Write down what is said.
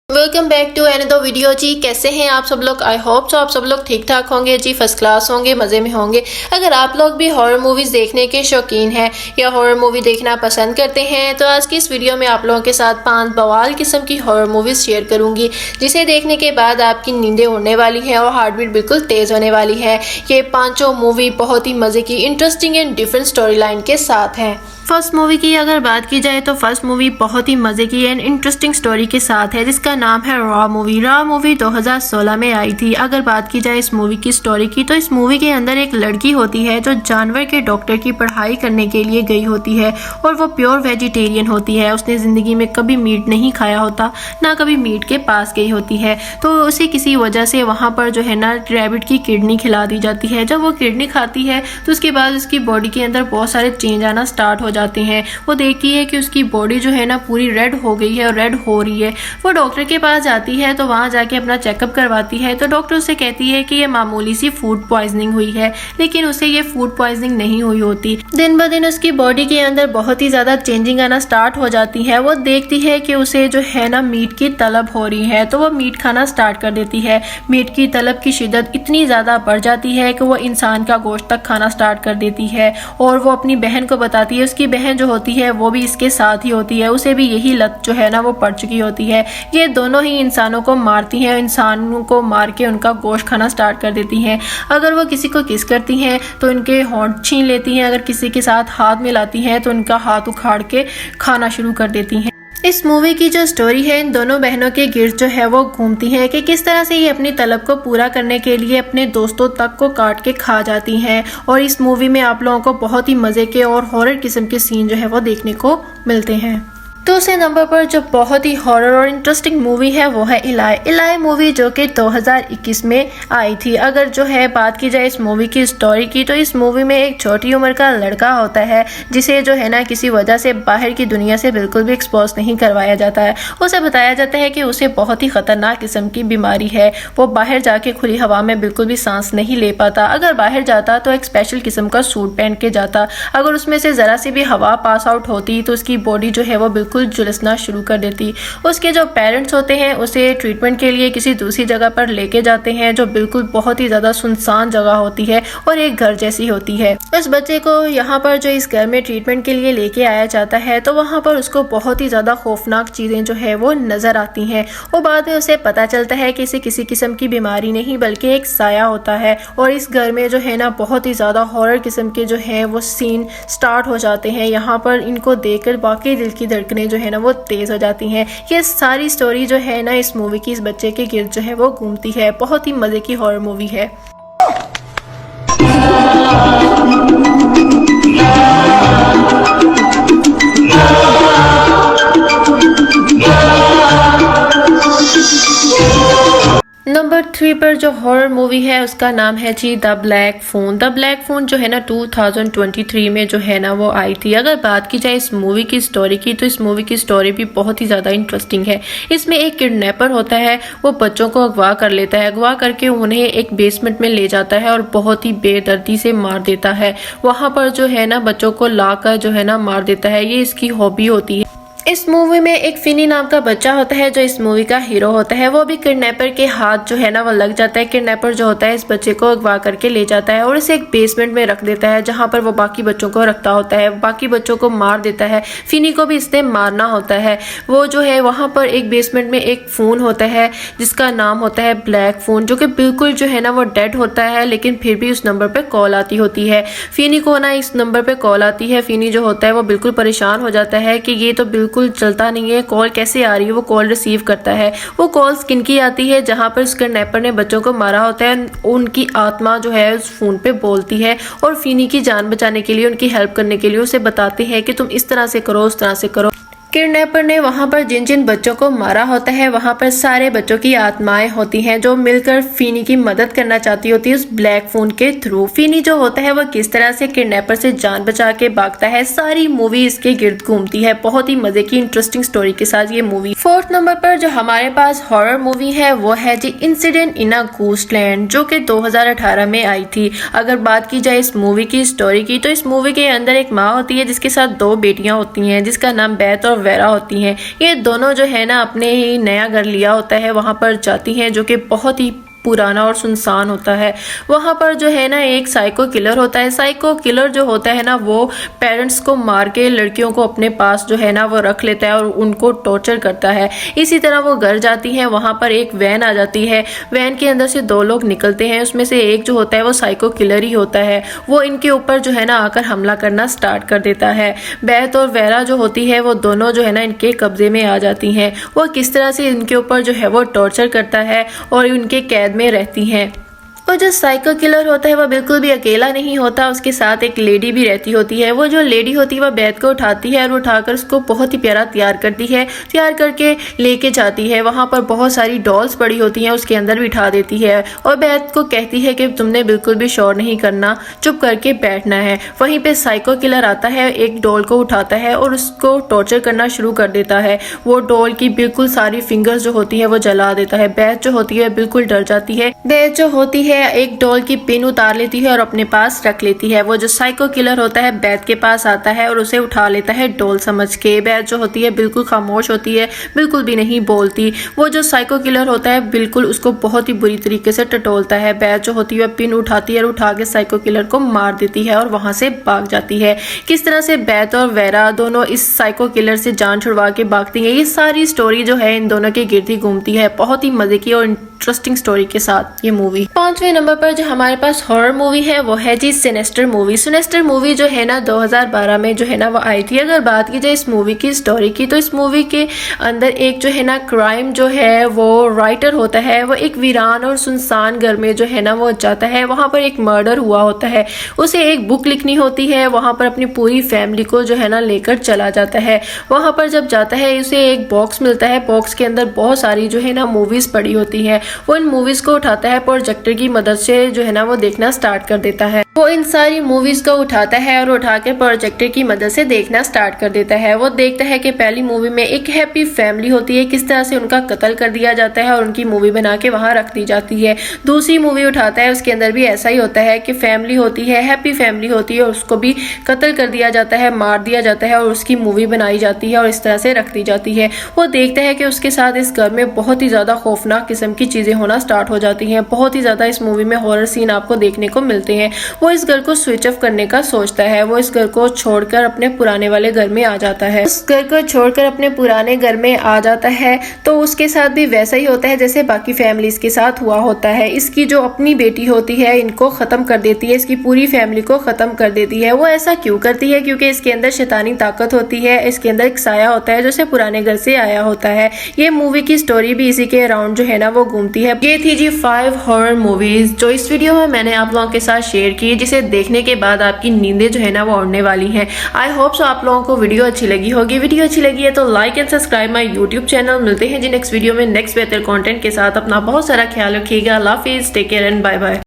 Welcome back to another video जी। कैसे हैं आप सब लोग? आई होप सो आप सब लोग ठीक ठाक होंगे जी, फर्स्ट क्लास होंगे, मज़े में होंगे। अगर आप लोग भी हॉरर मूवीज़ देखने के शौकीन हैं या हॉरर मूवी देखना पसंद करते हैं तो आज की इस वीडियो में आप लोगों के साथ 5 बवाल किस्म की हॉरर मूवीज़ शेयर करूंगी, जिसे देखने के बाद आपकी नींदें उड़ने वाली हैं और हार्ट बीट बिल्कुल तेज़ होने वाली है। ये पाँचों मूवी बहुत ही मज़े की, interesting and different story line के साथ हैं। फर्स्ट मूवी की अगर बात की जाए तो फर्स्ट मूवी बहुत ही मज़े की एंड इंटरेस्टिंग स्टोरी के साथ है, जिसका नाम है रॉ मूवी। रॉ मूवी 2016 में आई थी। अगर बात की जाए इस मूवी की स्टोरी की तो इस मूवी के अंदर एक लड़की होती है जो जानवर के डॉक्टर की पढ़ाई करने के लिए गई होती है और वो प्योर वेजिटेरियन होती है। उसने ज़िंदगी में कभी मीट नहीं खाया होता, ना कभी मीट के पास गई होती है। तो उसे किसी वजह से वहाँ पर जो है ना रैबिट की किडनी खिला दी जाती है। जब वो किडनी खाती है तो उसके बाद उसकी बॉडी के अंदर बहुत सारे चेंज आना स्टार्ट हो जाते हैं। वो देखती है कि उसकी बॉडी जो है ना पूरी रेड हो गई है और रेड हो रही है। वो डॉक्टर के पास जाती है तो वहां जाके अपना चेकअप करवाती है तो डॉक्टर उसे कहती है कि ये मामूली सी फूड पॉइजनिंग हुई है, लेकिन उसे ये फूड पॉइजनिंग नहीं हुई होती। दिन ब दिन उसकी बॉडी के अंदर बहुत ही ज्यादा चेंजिंग आना स्टार्ट हो जाती है। वो देखती है कि उसे जो है ना मीट की तलब हो रही है तो वो मीट खाना स्टार्ट कर देती है। मीट की तलब की शिद्दत इतनी ज्यादा बढ़ जाती है कि वो इंसान का गोश्त तक खाना स्टार्ट कर देती है और वो अपनी बहन को बताती है। उसकी बहन जो होती है वो भी इसके साथ ही होती है, उसे भी यही लत जो है ना वो पड़ चुकी होती है। ये दोनों ही इंसानों को मारती हैं, इंसानों को मार के उनका गोश्त खाना स्टार्ट कर देती हैं। अगर वो किसी को किस करती हैं तो उनके होंठ छीन लेती हैं। अगर किसी के साथ हाथ मिलाती हैं तो उनका हाथ उखाड़ के खाना शुरू कर देती हैं। इस मूवी की जो स्टोरी है इन दोनों बहनों के गिर्द जो है वो घूमती है कि किस तरह से ये अपनी तलब को पूरा करने के लिए अपने दोस्तों तक को काट के खा जाती हैं। और इस मूवी में आप लोगों को बहुत ही मजे के और हॉरर किस्म के सीन जो है वो देखने को मिलते हैं। दूसरे नंबर पर जो बहुत ही हॉरर और इंटरेस्टिंग मूवी है वो है इलाई। इलाई मूवी जो कि 2021 में आई थी। अगर जो है बात की जाए इस मूवी की स्टोरी की तो इस मूवी में एक छोटी उम्र का लड़का होता है जिसे जो है ना किसी वजह से बाहर की दुनिया से बिल्कुल भी एक्सपोज नहीं करवाया जाता है। उसे बताया जाता है कि उसे बहुत ही खतरनाक किस्म की बीमारी है। वो बाहर जाके खुली हवा में बिल्कुल भी सांस नहीं ले पाता। अगर बाहर जाता तो एक स्पेशल किस्म का सूट पहन के जाता। अगर उसमें से जरा सी भी हवा पास आउट होती तो उसकी बॉडी जो है वो बिल्कुल झुलसना शुरू कर देती। उसके जो पेरेंट्स होते हैं उसे ट्रीटमेंट के लिए किसी दूसरी जगह पर लेके जाते हैं जो बिल्कुल बहुत ही ज्यादा सुनसान जगह होती है और एक घर जैसी होती है। उस बच्चे को यहाँ पर जो इस घर में ट्रीटमेंट के लिए लेके आया जाता है तो वहाँ पर उसको बहुत ही ज्यादा खौफनाक चीजें जो है वो नजर आती हैं और बाद में उसे पता चलता है कि इसे किसी किस्म की बीमारी नहीं बल्कि एक साया होता है। और इस घर में जो है ना बहुत ही ज्यादा हॉरर किस्म के जो है वो सीन स्टार्ट हो जाते हैं। यहाँ पर इनको देखकर बाकी दिल की धड़कनें जो है ना वो तेज हो जाती हैं। ये सारी स्टोरी जो है ना इस मूवी की इस बच्चे के गिर्द जो है वो घूमती है। बहुत ही मजे की हॉरर मूवी है। नंबर 3 पर जो हॉरर मूवी है उसका नाम है जी the Black Phone. The Black Phone जो है ना 2023 में जो है ना वो आई थी। अगर बात की जाए इस मूवी की स्टोरी की तो इस मूवी की स्टोरी भी बहुत ही ज़्यादा इंटरेस्टिंग है। इसमें एक किडनैपर होता है, वो बच्चों को अगवा कर लेता है। अगवा करके उन्हें एक बेसमेंट में ले जाता है और बहुत ही बेदर्दी से मार देता है। वहाँ पर जो है ना बच्चों को लाकर जो है ना मार देता है। ये इसकी हॉबी होती है। इस मूवी में एक फिनी नाम का बच्चा होता है जो इस मूवी का हीरो होता है। वो भी किडनैपर के हाथ जो है ना वो लग जाता है। किडनैपर जो होता है इस बच्चे को अगवा करके ले जाता है और इसे एक बेसमेंट में रख देता है जहां पर वो बाकी बच्चों को रखता होता है। बाकी बच्चों को मार देता है। फिनी को भी इसने मारना होता है। वो जो है वहां पर एक बेसमेंट में एक फोन होता है जिसका नाम होता है ब्लैक फोन, जो कि बिल्कुल जो है ना वो डेड होता है, लेकिन फिर भी उस नंबर पर कॉल आती होती है। फिनी को ना इस नंबर पर कॉल आती है। फिनी जो होता है वो बिल्कुल परेशान हो जाता है कि ये तो बिल्कुल चलता नहीं है, कॉल कैसे आ रही है। वो कॉल रिसीव करता है। वो कॉल किनकी आती है? जहां पर उस किडनैपर ने बच्चों को मारा होता है उनकी आत्मा जो है उस फोन पे बोलती है और फिनी की जान बचाने के लिए, उनकी हेल्प करने के लिए उसे बताते हैं कि तुम इस तरह से करो, उस तरह से करो। किडनैपर ने वहां पर जिन जिन बच्चों को मारा होता है वहां पर सारे बच्चों की आत्माएं होती हैं जो मिलकर फिनी की मदद करना चाहती होती है उस ब्लैक फोन के थ्रू। फिनी जो होता है वो किस तरह से किडनैपर से जान बचा के भागता है, सारी मूवी इसके गिर्द घूमती है। बहुत ही मजे की इंटरेस्टिंग स्टोरी के साथ ये मूवी। 4th नंबर पर जो हमारे पास हॉरर मूवी है वो है जी इंसिडेंट इन अ घोस्टलैंड, जो कि 2018 में आई थी। अगर बात की जाए इस मूवी की स्टोरी की तो इस मूवी के अंदर एक माँ होती है जिसके साथ 2 बेटियां होती हैं जिसका नाम बैथ और वेरा होती हैं, ये दोनों जो है ना अपने ही नया घर लिया होता है वहाँ पर जाती हैं, जो कि बहुत ही पुराना और सुनसान होता है। वहाँ पर जो है ना एक साइको किलर होता है। साइको किलर जो होता है ना वो पेरेंट्स को मार के लड़कियों को अपने पास जो है ना वो रख लेता है और उनको टॉर्चर करता है। इसी तरह वो घर जाती हैं, वहाँ पर एक वैन आ जाती है। वैन के अंदर से 2 लोग निकलते हैं, उसमें से एक जो होता है वो साइको किलर ही होता है। वो इनके ऊपर जो है ना आकर हमला करना स्टार्ट कर देता है। बेथ और वेरा जो होती है वो दोनों जो है ना इनके कब्जे में आ जाती हैं। वो किस तरह से इनके ऊपर जो है वो टॉर्चर करता है और उनके कैद में रहती हैं। और जो साइको किलर होता है वह बिल्कुल भी अकेला नहीं होता, उसके साथ एक लेडी भी रहती होती है। वो जो लेडी होती है वह बेथ को उठाती है और उठाकर उसको बहुत ही प्यारा तैयार करती है, तैयार करके लेके जाती है। वहाँ पर बहुत सारी डॉल्स पड़ी होती हैं, उसके अंदर बिठा देती है और बेथ को कहती है कि तुमने बिल्कुल भी शोर नहीं करना, चुप करके बैठना है। वहीं पे साइको किलर आता है, एक डॉल को उठाता है और उसको टॉर्चर करना शुरू कर देता है। वो डॉल की बिल्कुल सारी फिंगर्स जो होती है वो जला देता है। बेथ जो होती है बिल्कुल डर जाती है। बेथ जो होती है एक डॉल की पिन उतार लेती है और अपने पास रख लेती है। वो जो साइको किलर होता है बेथ के पास आता है और उसे उठा लेता है डॉल समझ के। बेथ जो होती है बिल्कुल खामोश होती है, बिल्कुल भी नहीं बोलती। वो जो साइको किलर होता है बिल्कुल उसको बहुत ही बुरी तरीके से टटोलता है। बेथ जो होती है पिन उठाती है और उठा के साइको किलर को मार देती है और वहां से भाग जाती है। किस तरह से बेथ और वेरा दोनों इस साइको किलर से जान छुड़वा के भागती है, ये सारी स्टोरी जो है इन दोनों के गिर्द ही घूमती है। बहुत ही मजे की और इंटरेस्टिंग स्टोरी के साथ ये मूवी। 5वें नंबर पर जो हमारे पास हॉरर मूवी है वो है जी सिनेस्टर मूवी। सिनेस्टर मूवी जो है ना 2012 में जो है ना वो आई थी। अगर बात की जाए इस मूवी की स्टोरी की, तो इस मूवी के अंदर एक जो है ना क्राइम जो है वो राइटर होता है, वो एक वीरान और सुनसान घर में जो है ना वो जाता है। वहां पर एक मर्डर हुआ होता है, उसे एक बुक लिखनी होती है। वहां पर अपनी पूरी फैमिली को जो है ना लेकर चला जाता है। वहां पर जब जाता है उसे एक बॉक्स मिलता है, बॉक्स के अंदर बहुत सारी जो है ना मूवीज पड़ी होती है। वो इन मूवीज को उठाता है, प्रोजेक्टर की मदद से जो है ना वो देखना स्टार्ट कर देता है। वो इन सारी मूवीज को उठाता है और उठा के प्रोजेक्टर की मदद से देखना स्टार्ट कर देता है। वो देखता है कि पहली मूवी में एक हैप्पी फैमिली होती है, किस तरह से उनका कत्ल कर दिया जाता है और उनकी मूवी बना के वहां रख दी जाती है। दूसरी मूवी उठाता है, उसके अंदर भी ऐसा ही होता है कि फैमिली होती है, हैप्पी फैमिली होती है और उसको भी कत्ल कर दिया जाता है, मार दिया जाता है और उसकी मूवी बनाई जाती है और इस तरह से रख दी जाती है। वो देखता है कि उसके साथ इस घर में बहुत ही ज्यादा खौफनाक किस्म की चीजें होना स्टार्ट हो जाती हैं। बहुत ही ज्यादा इस मूवी में हॉरर सीन आपको देखने को मिलते हैं। वो इस घर को स्विच ऑफ करने का सोचता है। वो इस घर को छोड़कर अपने पुराने वाले घर में आ जाता है। उस घर को छोड़कर अपने पुराने घर में आ जाता है तो उसके साथ भी वैसा ही होता है जैसे बाकी फैमिलीज के साथ हुआ होता है। इसकी जो अपनी बेटी होती है इनको खत्म कर देती है, इसकी पूरी फैमिली को खत्म कर देती है। वो ऐसा क्यों करती है? क्योंकि इसके अंदर शैतानी ताकत होती है, इसके अंदर एक साया होता है जो उसे पुराने घर से आया होता है। ये मूवी की स्टोरी भी इसी के अराउंड जो है ना वो घूमती है। ये थी जी 5 हॉरर मूवीज जो इस वीडियो में मैंने आप लोगों के साथ शेयर की, जिसे देखने के बाद आपकी नींदें जो है ना वो उड़ने वाली हैं। आई होप सो आप लोगों को वीडियो अच्छी लगी होगी। वीडियो अच्छी लगी है तो like and subscribe my YouTube channel. मिलते हैं जी नेक्स्ट वीडियो में नेक्स्ट बेहतर कंटेंट के साथ। अपना बहुत सारा ख्याल रखिएगा। अल्लाह हाफिज, take care and bye bye.